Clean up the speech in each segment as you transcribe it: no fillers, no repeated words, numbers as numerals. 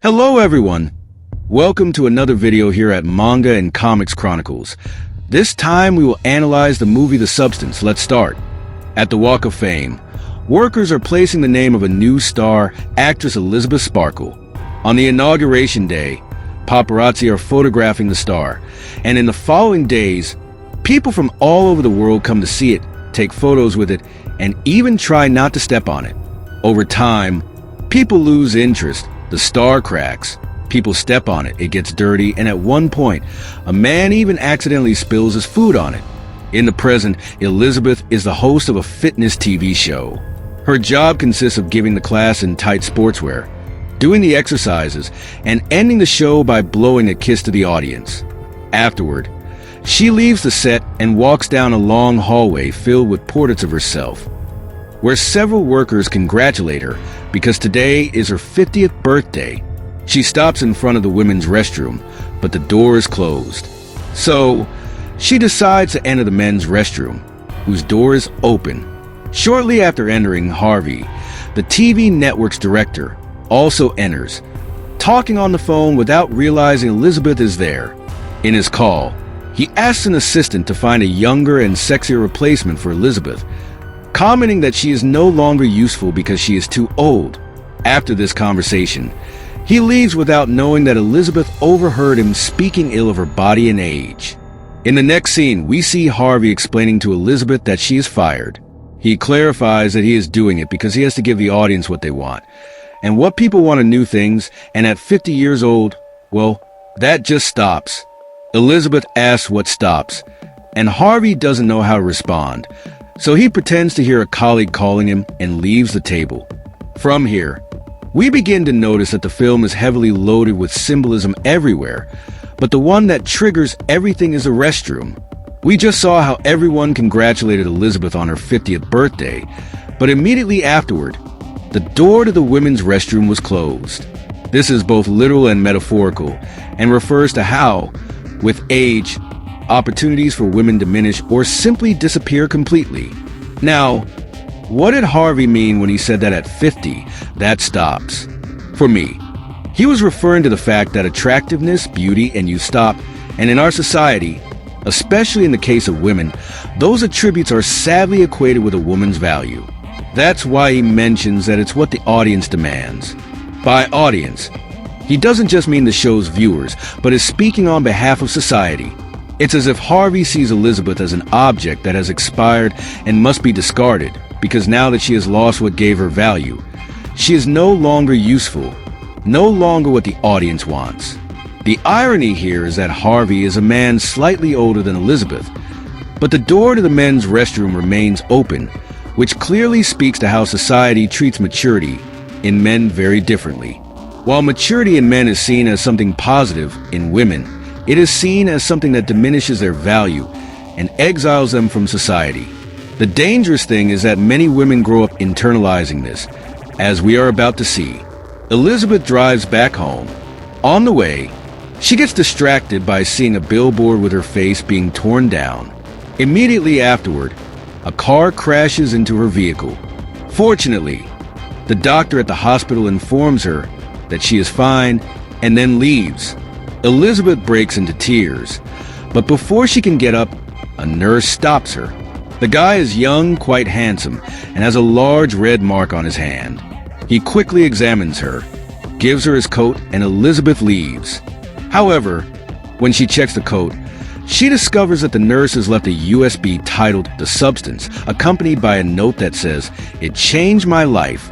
Hello everyone! Welcome to another video here at Manga and Comics Chronicles. This time we will analyze the movie The Substance. Let's start. At the Walk of Fame, workers are placing the name of a new star, actress Elizabeth Sparkle. On the inauguration day, paparazzi are photographing the star, and in the following days, people from all over the world come to see it, take photos with it, and even try not to step on it. Over time, people lose interest. The star cracks, people step on it, it gets dirty, and at one point, a man even accidentally spills his food on it. In the present, Elizabeth is the host of a fitness TV show. Her job consists of giving the class in tight sportswear, doing the exercises, and ending the show by blowing a kiss to the audience. Afterward, she leaves the set and walks down a long hallway filled with portraits of herself, where several workers congratulate her because today is her 50th birthday. She stops in front of the women's restroom, but the door is closed. So, she decides to enter the men's restroom, whose door is open. Shortly after entering, Harvey, the TV network's director, also enters, talking on the phone without realizing Elizabeth is there. In his call, he asks an assistant to find a younger and sexier replacement for Elizabeth, commenting that she is no longer useful because she is too old. After this conversation, he leaves without knowing that Elizabeth overheard him speaking ill of her body and age. In the next scene, we see Harvey explaining to Elizabeth that she is fired. He clarifies that he is doing it because he has to give the audience what they want. And what people want are new things, and at 50 years old, well, that just stops. Elizabeth asks what stops, and Harvey doesn't know how to respond. So he pretends to hear a colleague calling him and leaves the table. From here, we begin to notice that the film is heavily loaded with symbolism everywhere, but the one that triggers everything is a restroom. We just saw how everyone congratulated Elizabeth on her 50th birthday, but immediately afterward, the door to the women's restroom was closed. This is both literal and metaphorical, and refers to how, with age, opportunities for women diminish or simply disappear completely. Now, what did Harvey mean when he said that at 50, that stops? For me, he was referring to the fact that attractiveness, beauty, and you stop, and in our society, especially in the case of women, those attributes are sadly equated with a woman's value. That's why he mentions that it's what the audience demands. By audience, he doesn't just mean the show's viewers, but is speaking on behalf of society. It's as if Harvey sees Elizabeth as an object that has expired and must be discarded, because now that she has lost what gave her value, she is no longer useful, no longer what the audience wants. The irony here is that Harvey is a man slightly older than Elizabeth, but the door to the men's restroom remains open, which clearly speaks to how society treats maturity in men very differently. While maturity in men is seen as something positive, in women, it is seen as something that diminishes their value and exiles them from society. The dangerous thing is that many women grow up internalizing this, as we are about to see. Elizabeth drives back home. On the way, she gets distracted by seeing a billboard with her face being torn down. Immediately afterward, a car crashes into her vehicle. Fortunately, the doctor at the hospital informs her that she is fine and then leaves. Elizabeth breaks into tears, but before she can get up, a nurse stops her. The guy is young, quite handsome, and has a large red mark on his hand. He quickly examines her, gives her his coat, and Elizabeth leaves. However, when she checks the coat, she discovers that the nurse has left a USB titled The Substance, accompanied by a note that says, "It changed my life,"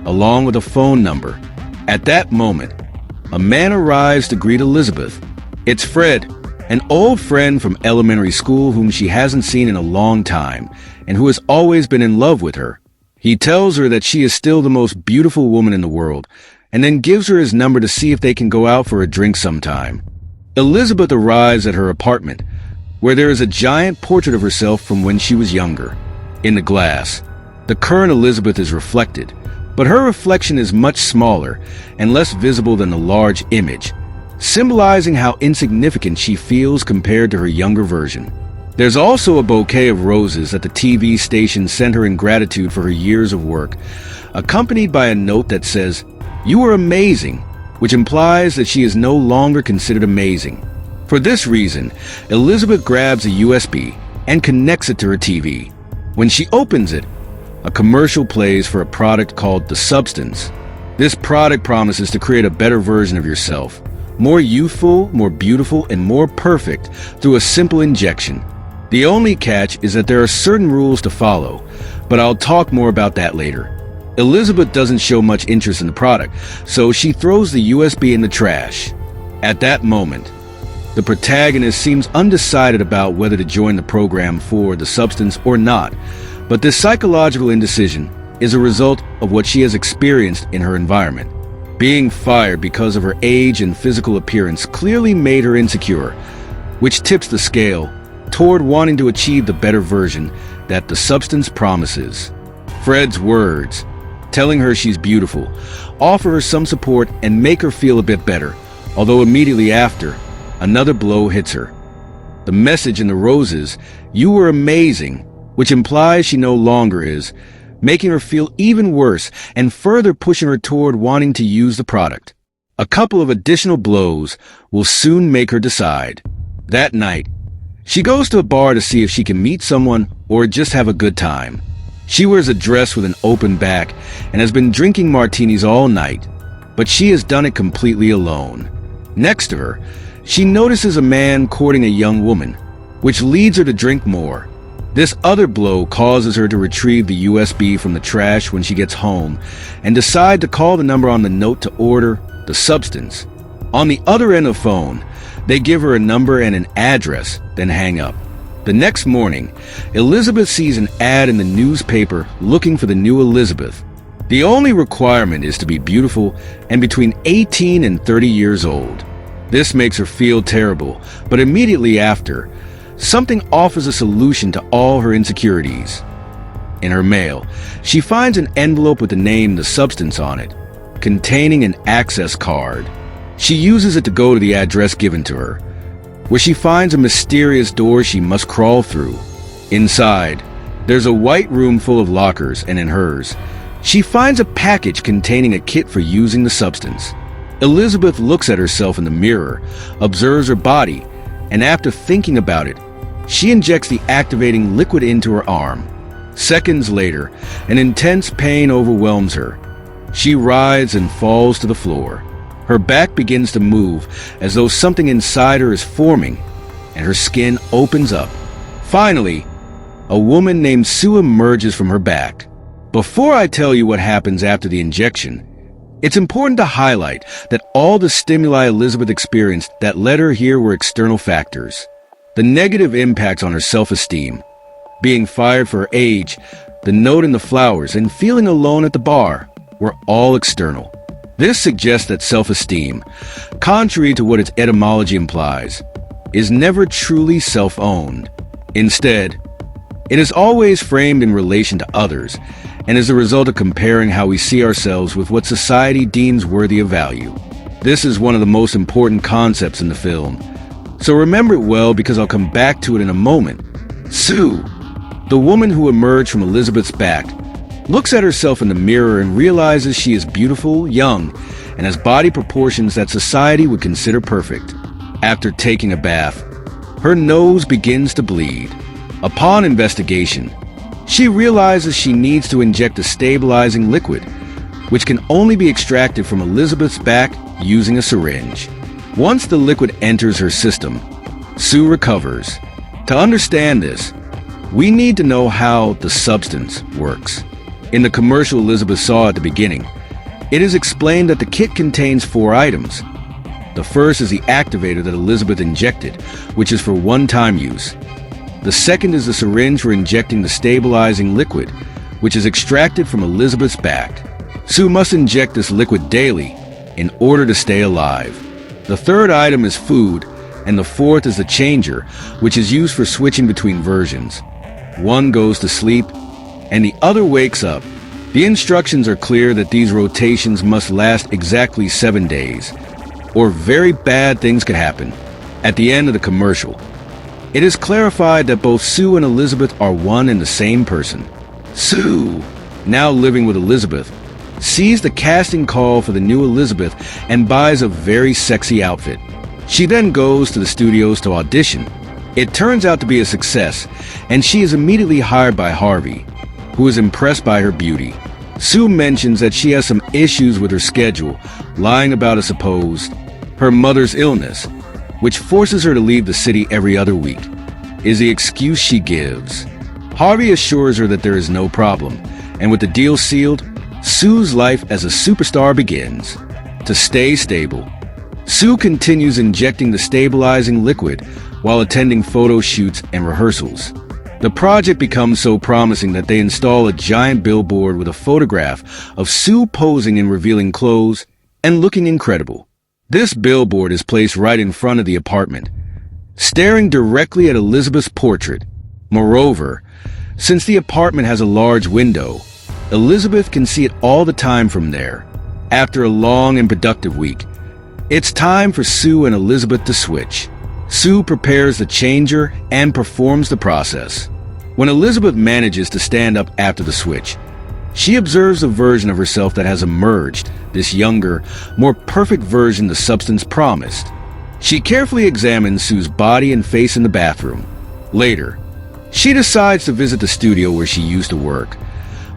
along with a phone number. At that moment, a man arrives to greet Elizabeth. It's Fred, an old friend from elementary school whom she hasn't seen in a long time, and who has always been in love with her. He tells her that she is still the most beautiful woman in the world, and then gives her his number to see if they can go out for a drink sometime. Elizabeth arrives at her apartment, where there is a giant portrait of herself from when she was younger. In the glass, the current Elizabeth is reflected, but her reflection is much smaller and less visible than the large image, symbolizing how insignificant she feels compared to her younger version. There's also a bouquet of roses that the TV station sent her in gratitude for her years of work, accompanied by a note that says, "You were amazing. which implies that she is no longer considered amazing. For this reason, Elizabeth grabs a USB and connects it to her TV. When she opens it, a commercial plays for a product called The Substance. This product promises to create a better version of yourself, more youthful, more beautiful, and more perfect through a simple injection. The only catch is that there are certain rules to follow, but I'll talk more about that later. Elizabeth doesn't show much interest in the product, so she throws the USB in the trash. At that moment, the protagonist seems undecided about whether to join the program for The Substance or not, but this psychological indecision is a result of what she has experienced in her environment. Being fired because of her age and physical appearance clearly made her insecure, which tips the scale toward wanting to achieve the better version that The Substance promises. Fred's words, telling her she's beautiful, offer her some support and make her feel a bit better, although immediately after, another blow hits her. The message in the roses, "You were amazing," which implies she no longer is, making her feel even worse and further pushing her toward wanting to use the product. A couple of additional blows will soon make her decide. That night, she goes to a bar to see if she can meet someone or just have a good time. She wears a dress with an open back and has been drinking martinis all night, but she has done it completely alone. Next to her, she notices a man courting a young woman, which leads her to drink more. This other blow causes her to retrieve the USB from the trash when she gets home and decide to call the number on the note to order The Substance. On the other end of the phone, they give her a number and an address, then hang up. The next morning, Elizabeth sees an ad in the newspaper looking for the new Elizabeth. The only requirement is to be beautiful and between 18 and 30 years old. This makes her feel terrible, but immediately after, something offers a solution to all her insecurities. In her mail, she finds an envelope with the name The Substance on it, containing an access card. She uses it to go to the address given to her, where she finds a mysterious door she must crawl through. Inside, there's a white room full of lockers, and in hers, she finds a package containing a kit for using the substance. Elizabeth looks at herself in the mirror, observes her body, and after thinking about it, she injects the activating liquid into her arm. Seconds later, an intense pain overwhelms her. She writhes and falls to the floor. Her back begins to move as though something inside her is forming, and her skin opens up. Finally, a woman named Sue emerges from her back. Before I tell you what happens after the injection, it's important to highlight that all the stimuli Elizabeth experienced that led her here were external factors. The negative impacts on her self-esteem, being fired for her age, the note in the flowers, and feeling alone at the bar were all external. This suggests that self-esteem, contrary to what its etymology implies, is never truly self-owned. Instead, it is always framed in relation to others and is the result of comparing how we see ourselves with what society deems worthy of value. This is one of the most important concepts in the film, so remember it well because I'll come back to it in a moment. Sue, the woman who emerged from Elizabeth's back, looks at herself in the mirror and realizes she is beautiful, young, and has body proportions that society would consider perfect. After taking a bath, her nose begins to bleed. Upon investigation, she realizes she needs to inject a stabilizing liquid, which can only be extracted from Elizabeth's back using a syringe. Once the liquid enters her system, Sue recovers. To understand this, we need to know how the substance works. In the commercial Elizabeth saw at the beginning, it is explained that the kit contains 4 items. The first is the activator that Elizabeth injected, which is for one-time use. The second is the syringe for injecting the stabilizing liquid, which is extracted from Elizabeth's back. Sue must inject this liquid daily in order to stay alive. The third item is food, and the fourth is the changer, which is used for switching between versions. One goes to sleep, and the other wakes up. The instructions are clear that these rotations must last exactly 7 days, or very bad things could happen. At the end of the commercial, it is clarified that both Sue and Elizabeth are one and the same person. Sue, now living with Elizabeth, sees the casting call for the new Elizabeth and buys a very sexy outfit. She then goes to the studios to audition. It turns out to be a success, and she is immediately hired by Harvey, who is impressed by her beauty. Sue mentions that she has some issues with her schedule, lying about her mother's illness, which forces her to leave the city every other week, is the excuse she gives. Harvey assures her that there is no problem, and with the deal sealed, Sue's life as a superstar begins. To stay stable, Sue continues injecting the stabilizing liquid while attending photo shoots and rehearsals. The project becomes so promising that they install a giant billboard with a photograph of Sue posing in revealing clothes and looking incredible. This billboard is placed right in front of the apartment, staring directly at Elizabeth's portrait. Moreover, since the apartment has a large window, Elizabeth can see it all the time from there. After a long and productive week, it's time for Sue and Elizabeth to switch. Sue prepares the changer and performs the process. When Elizabeth manages to stand up after the switch, she observes a version of herself that has emerged, this younger, more perfect version the substance promised. She carefully examines Sue's body and face in the bathroom. Later, she decides to visit the studio where she used to work,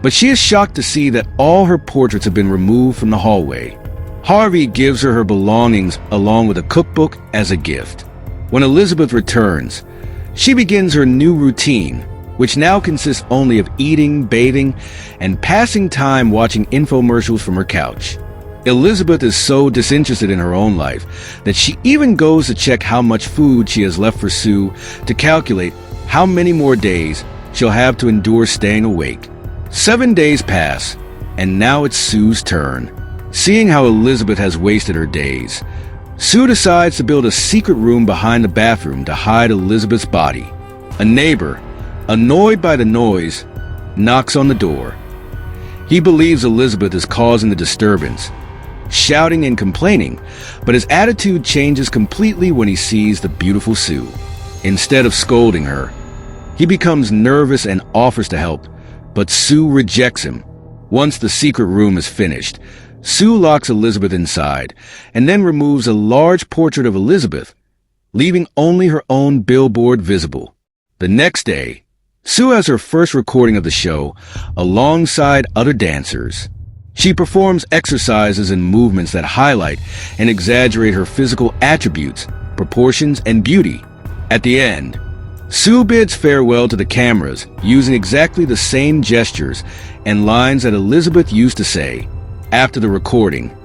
but she is shocked to see that all her portraits have been removed from the hallway. Harvey gives her belongings along with a cookbook as a gift. When Elizabeth returns, she begins her new routine, which now consists only of eating, bathing, and passing time watching infomercials from her couch. Elizabeth is so disinterested in her own life that she even goes to check how much food she has left for Sue to calculate how many more days she'll have to endure staying awake. 7 days pass, and now it's Sue's turn. Seeing how Elizabeth has wasted her days, Sue decides to build a secret room behind the bathroom to hide Elizabeth's body. A neighbor, annoyed by the noise, knocks on the door. He believes Elizabeth is causing the disturbance, shouting and complaining, but his attitude changes completely when he sees the beautiful Sue. Instead of scolding her, he becomes nervous and offers to help, but Sue rejects him. Once the secret room is finished, Sue locks Elizabeth inside and then removes a large portrait of Elizabeth, leaving only her own billboard visible. The next day, Sue has her first recording of the show alongside other dancers. She performs exercises and movements that highlight and exaggerate her physical attributes, proportions, and beauty. At the end, Sue bids farewell to the cameras using exactly the same gestures and lines that Elizabeth used to say. After the recording,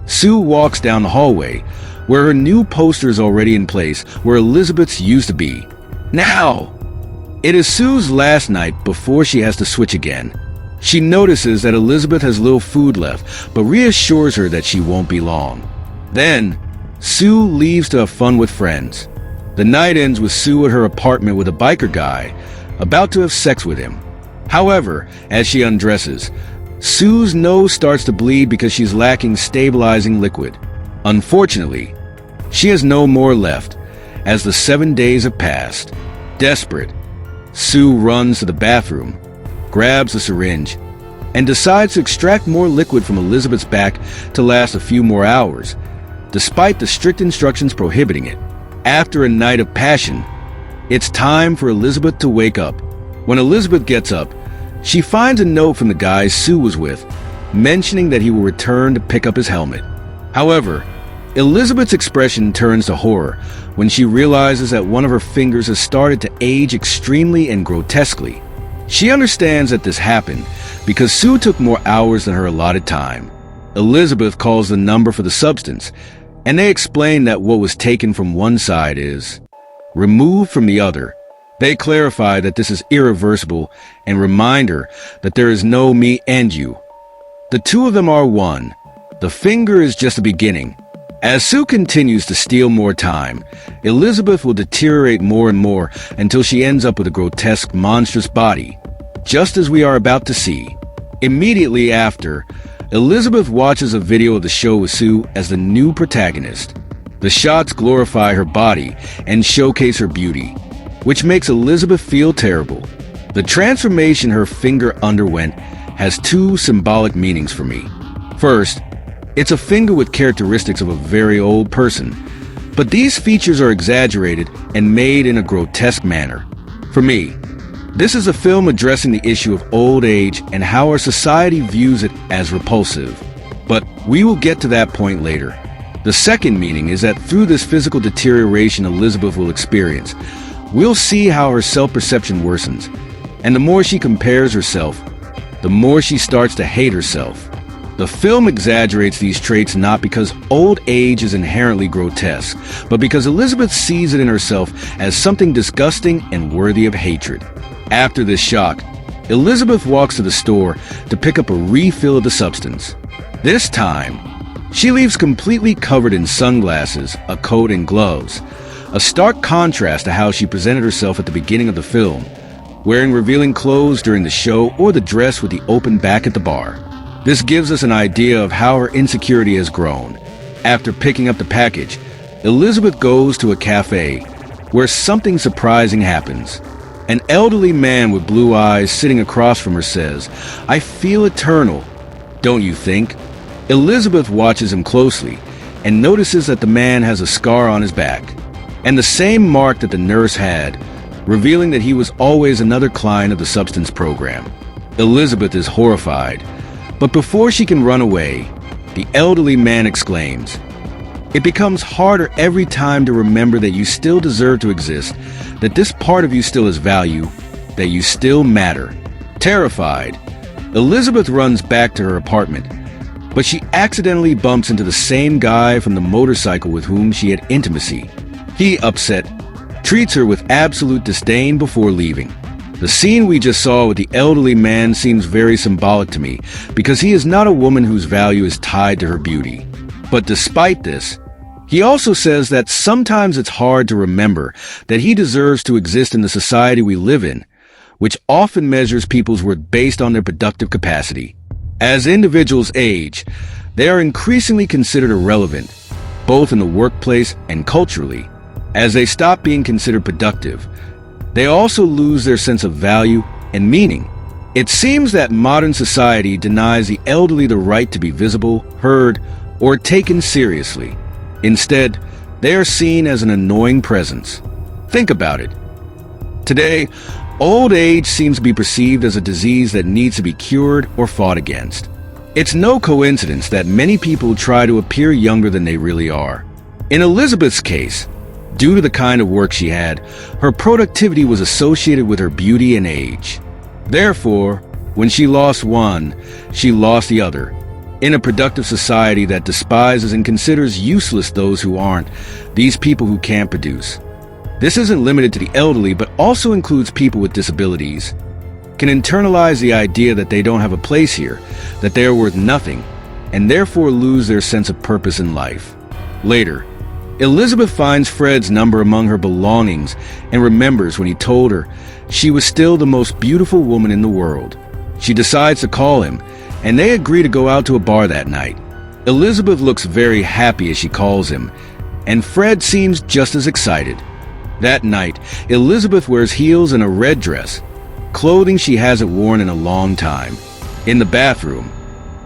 Sue walks down the hallway where her new poster is already in place where Elizabeth's used to be. Now, it is Sue's last night before she has to switch again. She notices that Elizabeth has little food left, but reassures her that she won't be long. Then, Sue leaves to have fun with friends. The night ends with Sue at her apartment with a biker guy, about to have sex with him. However, as she undresses, Sue's nose starts to bleed because she's lacking stabilizing liquid. Unfortunately, she has no more left, as the 7 days have passed. Desperate, Sue runs to the bathroom, grabs a syringe, and decides to extract more liquid from Elizabeth's back to last a few more hours, despite the strict instructions prohibiting it. After a night of passion, it's time for Elizabeth to wake up. When Elizabeth gets up, she finds a note from the guy Sue was with, mentioning that he will return to pick up his helmet. However, Elizabeth's expression turns to horror when she realizes that one of her fingers has started to age extremely and grotesquely. She understands that this happened because Sue took more hours than her allotted time. Elizabeth calls the number for the substance, and they explain that what was taken from one side is removed from the other. They clarify that this is irreversible and remind her that there is no me and you. The two of them are one. The finger is just a beginning. As Sue continues to steal more time, Elizabeth will deteriorate more and more until she ends up with a grotesque, monstrous body, just as we are about to see. Immediately after, Elizabeth watches a video of the show with Sue as the new protagonist. The shots glorify her body and showcase her beauty, which makes Elizabeth feel terrible. The transformation her finger underwent has two symbolic meanings for me. First, it's a finger with characteristics of a very old person, but these features are exaggerated and made in a grotesque manner. For me, this is a film addressing the issue of old age and how our society views it as repulsive. But we will get to that point later. The second meaning is that through this physical deterioration Elizabeth will experience, we'll see how her self-perception worsens. And the more she compares herself, the more she starts to hate herself. The film exaggerates these traits not because old age is inherently grotesque, but because Elizabeth sees it in herself as something disgusting and worthy of hatred. After this shock, Elizabeth walks to the store to pick up a refill of the substance. This time, she leaves completely covered in sunglasses, a coat, and gloves, a stark contrast to how she presented herself at the beginning of the film, wearing revealing clothes during the show or the dress with the open back at the bar. This gives us an idea of how her insecurity has grown. After picking up the package, Elizabeth goes to a cafe where something surprising happens. An elderly man with blue eyes sitting across from her says, "I feel eternal, don't you think?" Elizabeth watches him closely and notices that the man has a scar on his back, and the same mark that the nurse had, revealing that he was always another client of the substance program. Elizabeth is horrified, but before she can run away, the elderly man exclaims, "It becomes harder every time to remember that you still deserve to exist, that this part of you still has value, that you still matter." Terrified, Elizabeth runs back to her apartment, but she accidentally bumps into the same guy from the motorcycle with whom she had intimacy. He, upset, treats her with absolute disdain before leaving. The scene we just saw with the elderly man seems very symbolic to me because he is not a woman whose value is tied to her beauty. But despite this, he also says that sometimes it's hard to remember that he deserves to exist in the society we live in, which often measures people's worth based on their productive capacity. As individuals age, they are increasingly considered irrelevant, both in the workplace and culturally. As they stop being considered productive, they also lose their sense of value and meaning. It seems that modern society denies the elderly the right to be visible, heard, or taken seriously. Instead, they are seen as an annoying presence. Think about it. Today, old age seems to be perceived as a disease that needs to be cured or fought against. It's no coincidence that many people try to appear younger than they really are. In Elizabeth's case, due to the kind of work she had, her productivity was associated with her beauty and age. Therefore, when she lost one, she lost the other. In a productive society that despises and considers useless those who aren't, these people who can't produce. This isn't limited to the elderly, but also includes people with disabilities, can internalize the idea that they don't have a place here, that they are worth nothing, and therefore lose their sense of purpose in life. Later, Elizabeth finds Fred's number among her belongings and remembers when he told her she was still the most beautiful woman in the world. She decides to call him, and they agree to go out to a bar that night. Elizabeth looks very happy as she calls him, and Fred seems just as excited. That night, Elizabeth wears heels and a red dress, clothing she hasn't worn in a long time. In the bathroom,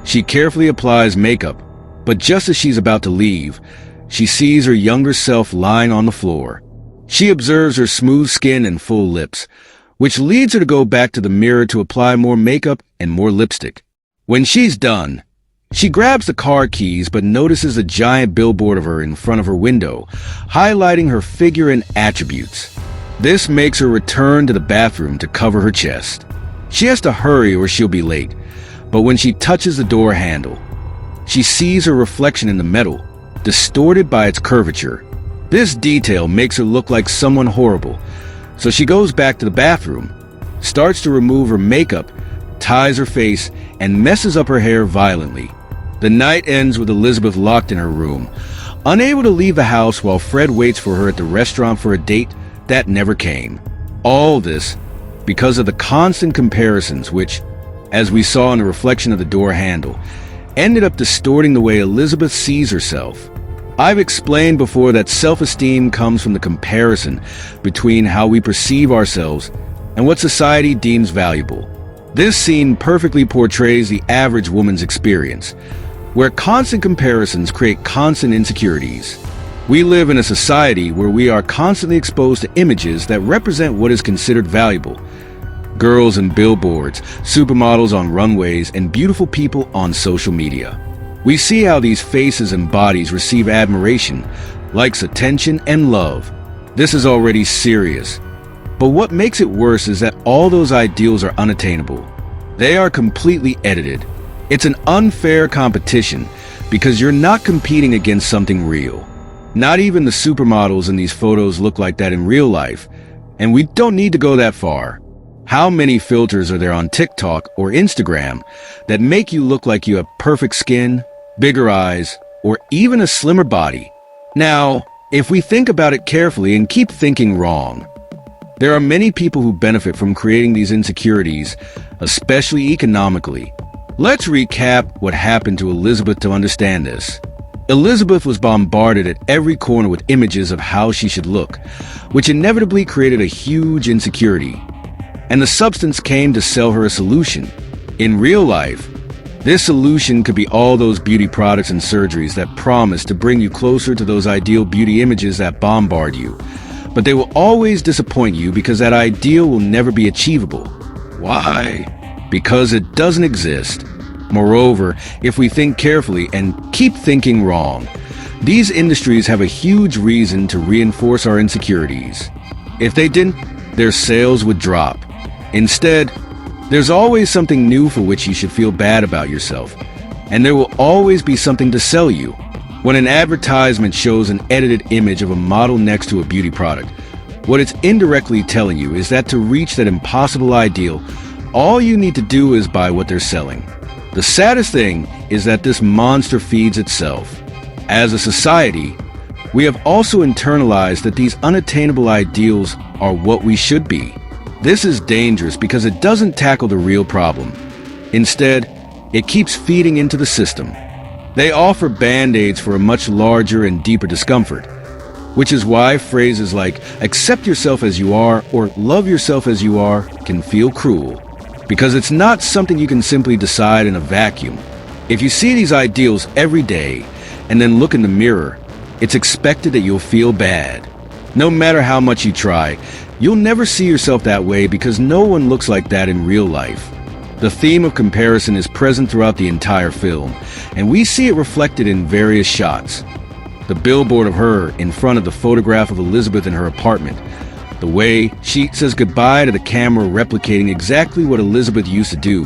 she carefully applies makeup, but just as she's about to leave, she sees her younger self lying on the floor. She observes her smooth skin and full lips, which leads her to go back to the mirror to apply more makeup and more lipstick. When she's done, she grabs the car keys but notices a giant billboard of her in front of her window, highlighting her figure and attributes. This makes her return to the bathroom to cover her chest. She has to hurry or she'll be late, but when she touches the door handle, she sees her reflection in the metal, distorted by its curvature. This detail makes her look like someone horrible, so she goes back to the bathroom, starts to remove her makeup, ties her face, and messes up her hair violently. The night ends with Elizabeth locked in her room, unable to leave the house while Fred waits for her at the restaurant for a date that never came. All this because of the constant comparisons which, as we saw in the reflection of the door handle, ended up distorting the way Elizabeth sees herself. I've explained before that self-esteem comes from the comparison between how we perceive ourselves and what society deems valuable. This scene perfectly portrays the average woman's experience. where constant comparisons create constant insecurities. We live in a society where we are constantly exposed to images that represent what is considered valuable. Girls in billboards, supermodels on runways, and beautiful people on social media. We see how these faces and bodies receive admiration, likes, attention, and love. This is already serious. But what makes it worse is that all those ideals are unattainable. They are completely edited. It's an unfair competition because you're not competing against something real. Not even the supermodels in these photos look like that in real life, and we don't need to go that far. How many filters are there on TikTok or Instagram that make you look like you have perfect skin, bigger eyes, or even a slimmer body? Now, if we think about it carefully and keep thinking wrong, there are many people who benefit from creating these insecurities, especially economically. Let's recap what happened to Elizabeth to understand this. Elizabeth was bombarded at every corner with images of how she should look, which inevitably created a huge insecurity. And the substance came to sell her a solution. In real life, this solution could be all those beauty products and surgeries that promise to bring you closer to those ideal beauty images that bombard you. But they will always disappoint you because that ideal will never be achievable. Why? Because it doesn't exist. Moreover, if we think carefully and keep thinking wrong, these industries have a huge reason to reinforce our insecurities. If they didn't, their sales would drop. Instead, there's always something new for which you should feel bad about yourself, and there will always be something to sell you. When an advertisement shows an edited image of a model next to a beauty product, what it's indirectly telling you is that to reach that impossible ideal, all you need to do is buy what they're selling. The saddest thing is that this monster feeds itself. As a society, we have also internalized that these unattainable ideals are what we should be. This is dangerous because it doesn't tackle the real problem. Instead, it keeps feeding into the system. They offer band-aids for a much larger and deeper discomfort, which is why phrases like accept yourself as you are or love yourself as you are can feel cruel. Because it's not something you can simply decide in a vacuum. If you see these ideals every day and then look in the mirror, it's expected that you'll feel bad. No matter how much you try, you'll never see yourself that way because no one looks like that in real life. The theme of comparison is present throughout the entire film, and we see it reflected in various shots. The billboard of her in front of the photograph of Elizabeth in her apartment, the way she says goodbye to the camera replicating exactly what Elizabeth used to do,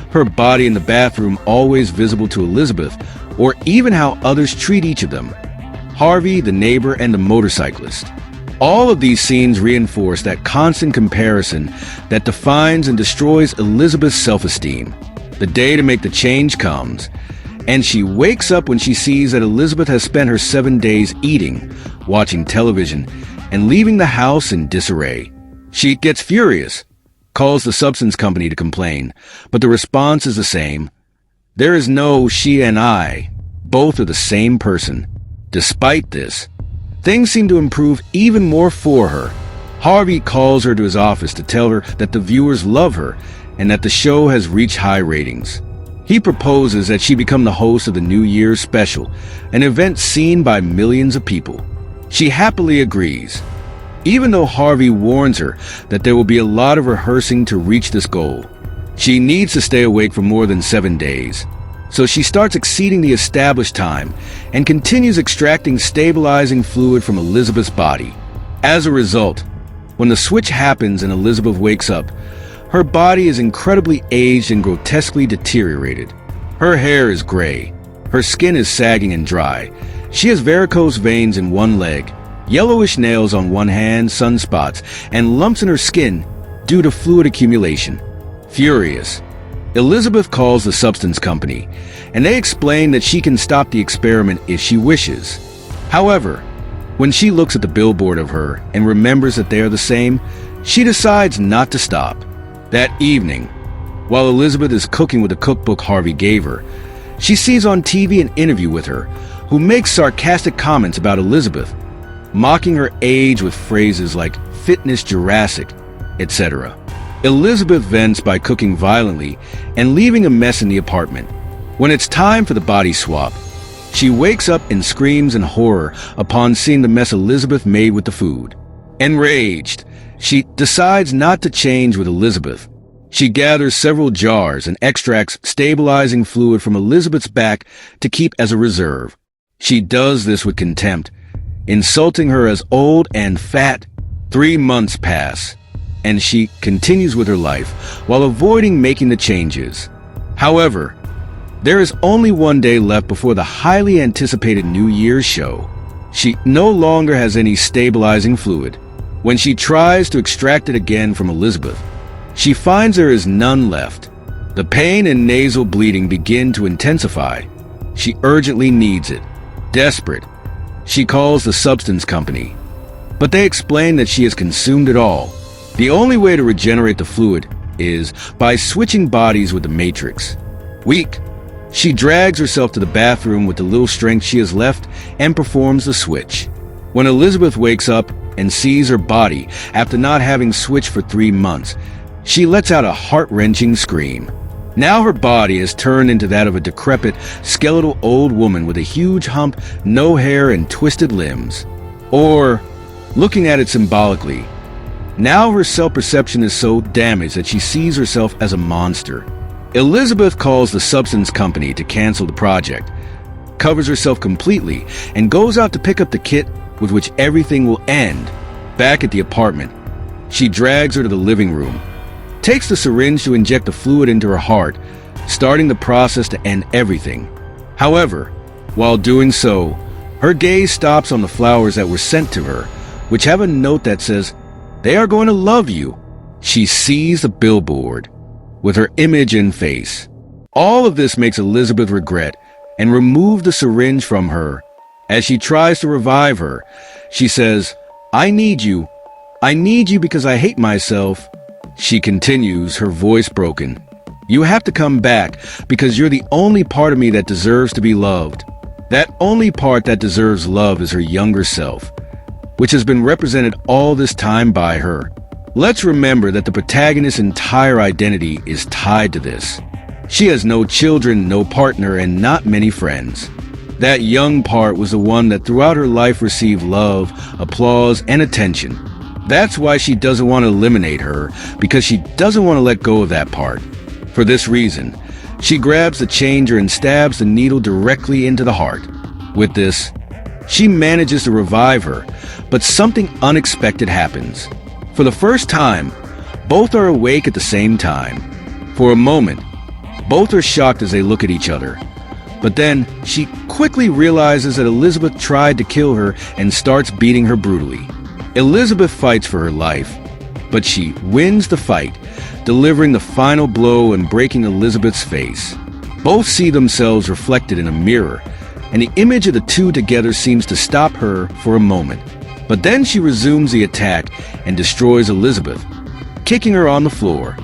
her body in the bathroom always visible to Elizabeth, or even how others treat each of them. Harvey, the neighbor, and the motorcyclist. All of these scenes reinforce that constant comparison that defines and destroys Elizabeth's self-esteem. The day to make the change comes, and she wakes up when she sees that Elizabeth has spent her 7 days eating, watching television, and leaving the house in disarray. She gets furious, calls the substance company to complain, but the response is the same. There is no she and I. Both are the same person. Despite this, things seem to improve even more for her. Harvey calls her to his office to tell her that the viewers love her and that the show has reached high ratings. He proposes that she become the host of the New Year's special, an event seen by millions of people. She happily agrees, even though Harvey warns her that there will be a lot of rehearsing to reach this goal. She needs to stay awake for more than 7 days, so she starts exceeding the established time and continues extracting stabilizing fluid from Elizabeth's body. As a result, when the switch happens and Elizabeth wakes up, her body is incredibly aged and grotesquely deteriorated. Her hair is gray, her skin is sagging and dry. She has varicose veins in one leg, yellowish nails on one hand, sunspots, and lumps in her skin due to fluid accumulation. Furious, Elizabeth calls the substance company, and they explain that she can stop the experiment if she wishes. However, when she looks at the billboard of her and remembers that they are the same, she decides not to stop. That evening, while Elizabeth is cooking with the cookbook Harvey gave her, she sees on TV an interview with her, who makes sarcastic comments about Elizabeth, mocking her age with phrases like fitness Jurassic, etc. Elizabeth vents by cooking violently and leaving a mess in the apartment. When it's time for the body swap, she wakes up and screams in horror upon seeing the mess Elizabeth made with the food. Enraged, she decides not to change with Elizabeth. She gathers several jars and extracts stabilizing fluid from Elizabeth's back to keep as a reserve. She does this with contempt, insulting her as old and fat. 3 months pass, and she continues with her life while avoiding making the changes. However, there is only one day left before the highly anticipated New Year's show. She no longer has any stabilizing fluid. When she tries to extract it again from Elizabeth, she finds there is none left. The pain and nasal bleeding begin to intensify. She urgently needs it. Desperate, she calls the substance company, but they explain that she has consumed it all. The only way to regenerate the fluid is by switching bodies with the Matrix. Weak, she drags herself to the bathroom with the little strength she has left and performs the switch. When Elizabeth wakes up and sees her body after not having switched for 3 months, she lets out a heart-wrenching scream. Now her body has turned into that of a decrepit, skeletal old woman with a huge hump, no hair, and twisted limbs. Or, looking at it symbolically, now her self-perception is so damaged that she sees herself as a monster. Elizabeth calls the substance company to cancel the project, covers herself completely, and goes out to pick up the kit with which everything will end. Back at the apartment, she drags her to the living room, takes the syringe to inject the fluid into her heart, starting the process to end everything. However, while doing so, her gaze stops on the flowers that were sent to her, which have a note that says, "They are going to love you." She sees the billboard with her image and face. All of this makes Elizabeth regret and remove the syringe from her. As she tries to revive her, she says, "I need you. I need you because I hate myself." She continues, her voice broken. "You have to come back because you're the only part of me that deserves to be loved." That only part that deserves love is her younger self, which has been represented all this time by her. Let's remember that the protagonist's entire identity is tied to this. She has no children, no partner, and not many friends. That young part was the one that throughout her life received love, applause, and attention. That's why she doesn't want to eliminate her, because she doesn't want to let go of that part. For this reason, she grabs the changer and stabs the needle directly into the heart. With this, she manages to revive her, but something unexpected happens. For the first time, both are awake at the same time. For a moment, both are shocked as they look at each other. But then, she quickly realizes that Elizabeth tried to kill her and starts beating her brutally. Elizabeth fights for her life, but she wins the fight, delivering the final blow and breaking Elizabeth's face. Both see themselves reflected in a mirror, and the image of the two together seems to stop her for a moment. But then she resumes the attack and destroys Elizabeth, kicking her on the floor.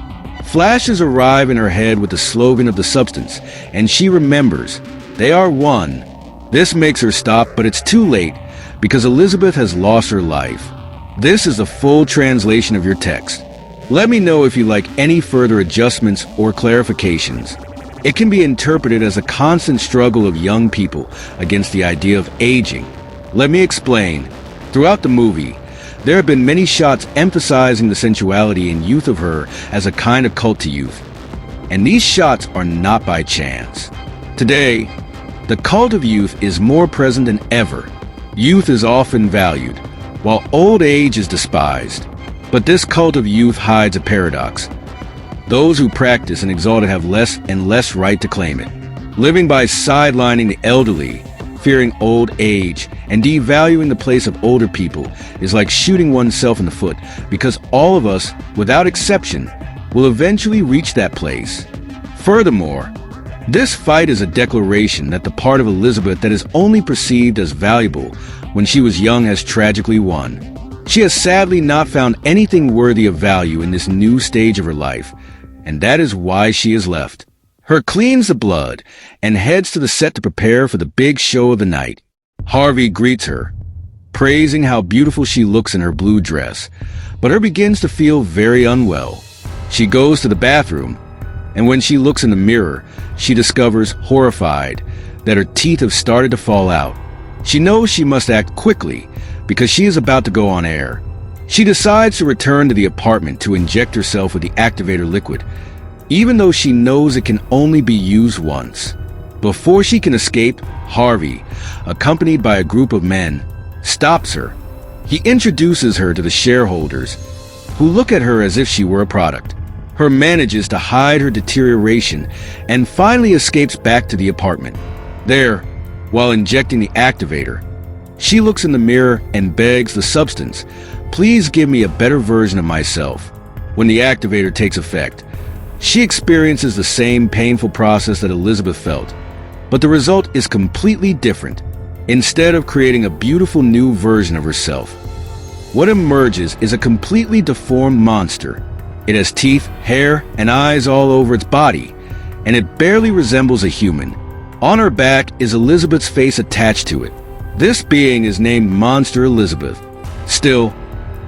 Flashes arrive in her head with the slogan of the substance, and she remembers, "They are one." This makes her stop, but it's too late, because Elizabeth has lost her life. This is the full translation of your text. Let me know if you like any further adjustments or clarifications. It can be interpreted as a constant struggle of young people against the idea of aging. Let me explain. Throughout the movie, there have been many shots emphasizing the sensuality and youth of her as a kind of cult to youth. And these shots are not by chance. Today, the cult of youth is more present than ever. Youth is often valued, while old age is despised. But this cult of youth hides a paradox. Those who practice and exalt it have less and less right to claim it. Living by sidelining the elderly, fearing old age, and devaluing the place of older people is like shooting oneself in the foot, because all of us, without exception, will eventually reach that place. Furthermore, this fight is a declaration that the part of Elizabeth that is only perceived as valuable when she was young has tragically won. She has sadly not found anything worthy of value in this new stage of her life, and that is why she is left. Her cleans the blood and heads to the set to prepare for the big show of the night. Harvey greets her, praising how beautiful she looks in her blue dress, but her begins to feel very unwell. She goes to the bathroom, And when she looks in the mirror, she discovers, horrified, that her teeth have started to fall out. She knows she must act quickly because she is about to go on air. She decides to return to the apartment to inject herself with the activator liquid, even though she knows it can only be used once. Before she can escape, Harvey, accompanied by a group of men, stops her. He introduces her to the shareholders, who look at her as if she were a product. Her manages to hide her deterioration and finally escapes back to the apartment. There, while injecting the activator, she looks in the mirror and begs the substance, "Please give me a better version of myself." When the activator takes effect, she experiences the same painful process that Elizabeth felt, but the result is completely different. Instead of creating a beautiful new version of herself, what emerges is a completely deformed monster. It has teeth, hair, and eyes all over its body, and it barely resembles a human. On her back is Elizabeth's face attached to it. This being is named Monster Elizabeth. Still,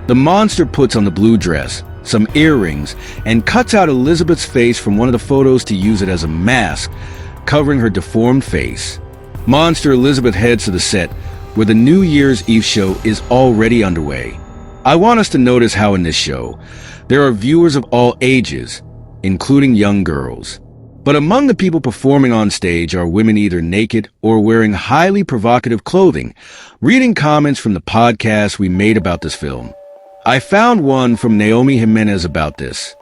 the monster puts on the blue dress, some earrings, and cuts out Elizabeth's face from one of the photos to use it as a mask, covering her deformed face. Monster Elizabeth heads to the set, where the New Year's Eve show is already underway. I want us to notice how in this show, there are viewers of all ages, including young girls. But among the people performing on stage are women either naked or wearing highly provocative clothing. Reading comments from the podcast we made about this film, I found one from Naomi Jimenez about this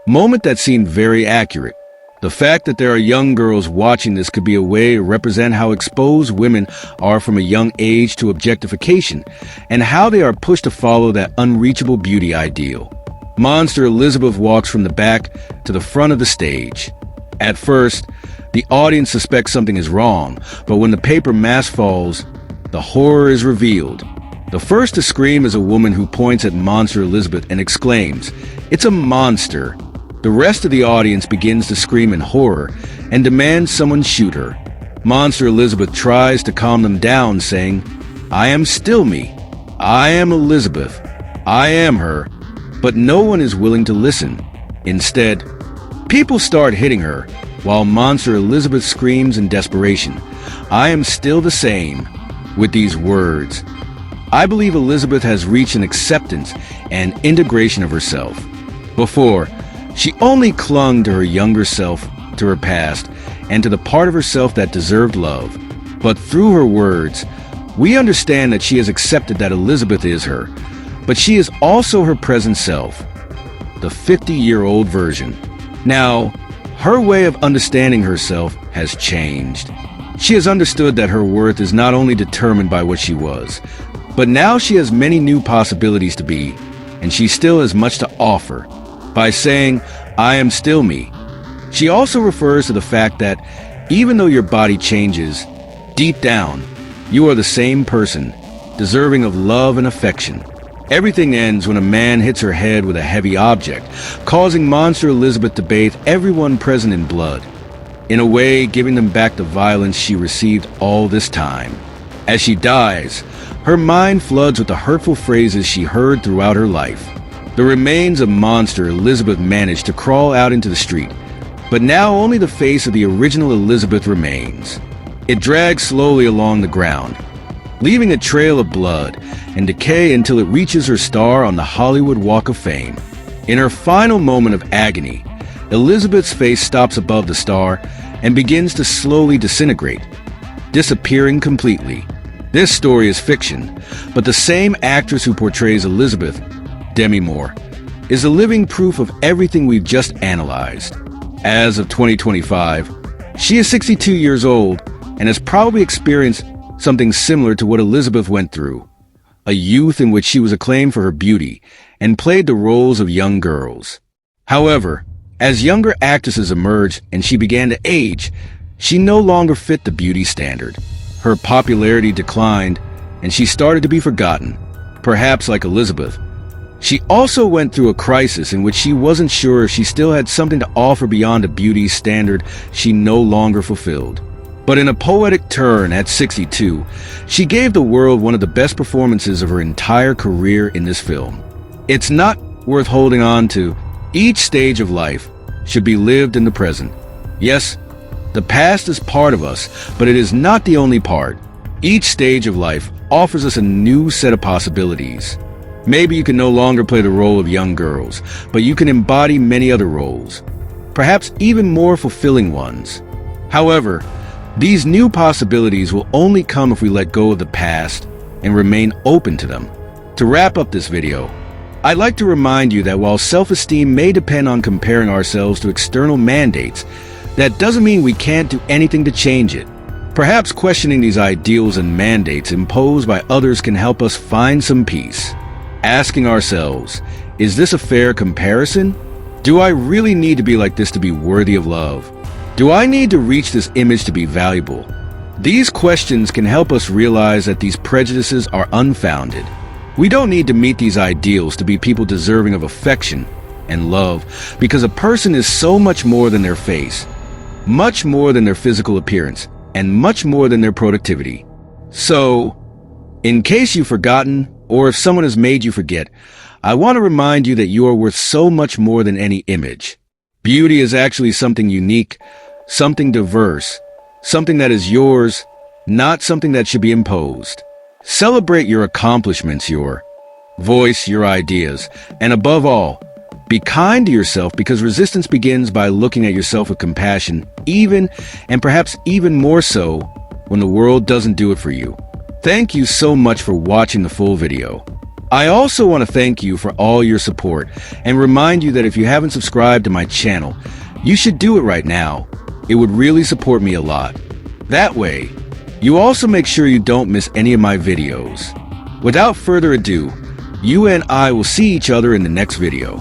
moment that seemed very accurate. The fact that there are young girls watching this could be a way to represent how exposed women are from a young age to objectification and how they are pushed to follow that unreachable beauty ideal. Monster Elizabeth walks from the back to the front of the stage. At first, the audience suspects something is wrong, but when the paper mask falls, the horror is revealed. The first to scream is a woman who points at Monster Elizabeth and exclaims, "It's a monster!" The rest of the audience begins to scream in horror and demands someone shoot her. Monster Elizabeth tries to calm them down, saying, "I am still me. I am Elizabeth. I am her." But no one is willing to listen. Instead, people start hitting her, while Monster Elizabeth screams in desperation, "I am still the same." With these words, I believe Elizabeth has reached an acceptance and integration of herself. Before, she only clung to her younger self, to her past, and to the part of herself that deserved love. But through her words, we understand that she has accepted that Elizabeth is her, but she is also her present self, the 50-year-old version. Now, her way of understanding herself has changed. She has understood that her worth is not only determined by what she was, but now she has many new possibilities to be, and she still has much to offer. By saying, "I am still me," she also refers to the fact that even though your body changes, deep down, you are the same person, deserving of love and affection. Everything ends when a man hits her head with a heavy object, causing Monster Elizabeth to bathe everyone present in blood, in a way giving them back the violence she received all this time. As she dies, her mind floods with the hurtful phrases she heard throughout her life. The remains of Monster Elizabeth managed to crawl out into the street, but now only the face of the original Elizabeth remains. It drags slowly along the ground, leaving a trail of blood and decay until it reaches her star on the Hollywood Walk of Fame. In her final moment of agony, Elizabeth's face stops above the star and begins to slowly disintegrate, disappearing completely. This story is fiction, but the same actress who portrays Elizabeth, Demi Moore, is a living proof of everything we've just analyzed. As of 2025, she is 62 years old and has probably experienced something similar to what Elizabeth went through, a youth in which she was acclaimed for her beauty and played the roles of young girls. However, as younger actresses emerged and she began to age, she no longer fit the beauty standard. Her popularity declined, and she started to be forgotten, perhaps like Elizabeth. She also went through a crisis in which she wasn't sure if she still had something to offer beyond a beauty standard she no longer fulfilled. But in a poetic turn at 62, she gave the world one of the best performances of her entire career in this film. It's not worth holding on to. Each stage of life should be lived in the present. Yes, the past is part of us, but it is not the only part. Each stage of life offers us a new set of possibilities. Maybe you can no longer play the role of young girls, but you can embody many other roles, perhaps even more fulfilling ones. However, these new possibilities will only come if we let go of the past and remain open to them. To wrap up this video, I'd like to remind you that while self-esteem may depend on comparing ourselves to external mandates, that doesn't mean we can't do anything to change it. Perhaps questioning these ideals and mandates imposed by others can help us find some peace. Asking ourselves, is this a fair comparison? Do I really need to be like this to be worthy of love? Do I need to reach this image to be valuable? These questions can help us realize that these prejudices are unfounded. We don't need to meet these ideals to be people deserving of affection and love, because a person is so much more than their face, much more than their physical appearance, and much more than their productivity. So, in case you've forgotten, or if someone has made you forget, I want to remind you that you are worth so much more than any image. Beauty is actually something unique, something diverse, something that is yours, not something that should be imposed. Celebrate your accomplishments, your voice, your ideas, and above all, be kind to yourself, because resistance begins by looking at yourself with compassion, even and perhaps even more so when the world doesn't do it for you. Thank you so much for watching the full video. I also want to thank you for all your support and remind you that if you haven't subscribed to my channel, you should do it right now. It would really support me a lot. That way, you also make sure you don't miss any of my videos. Without further ado, you and I will see each other in the next video.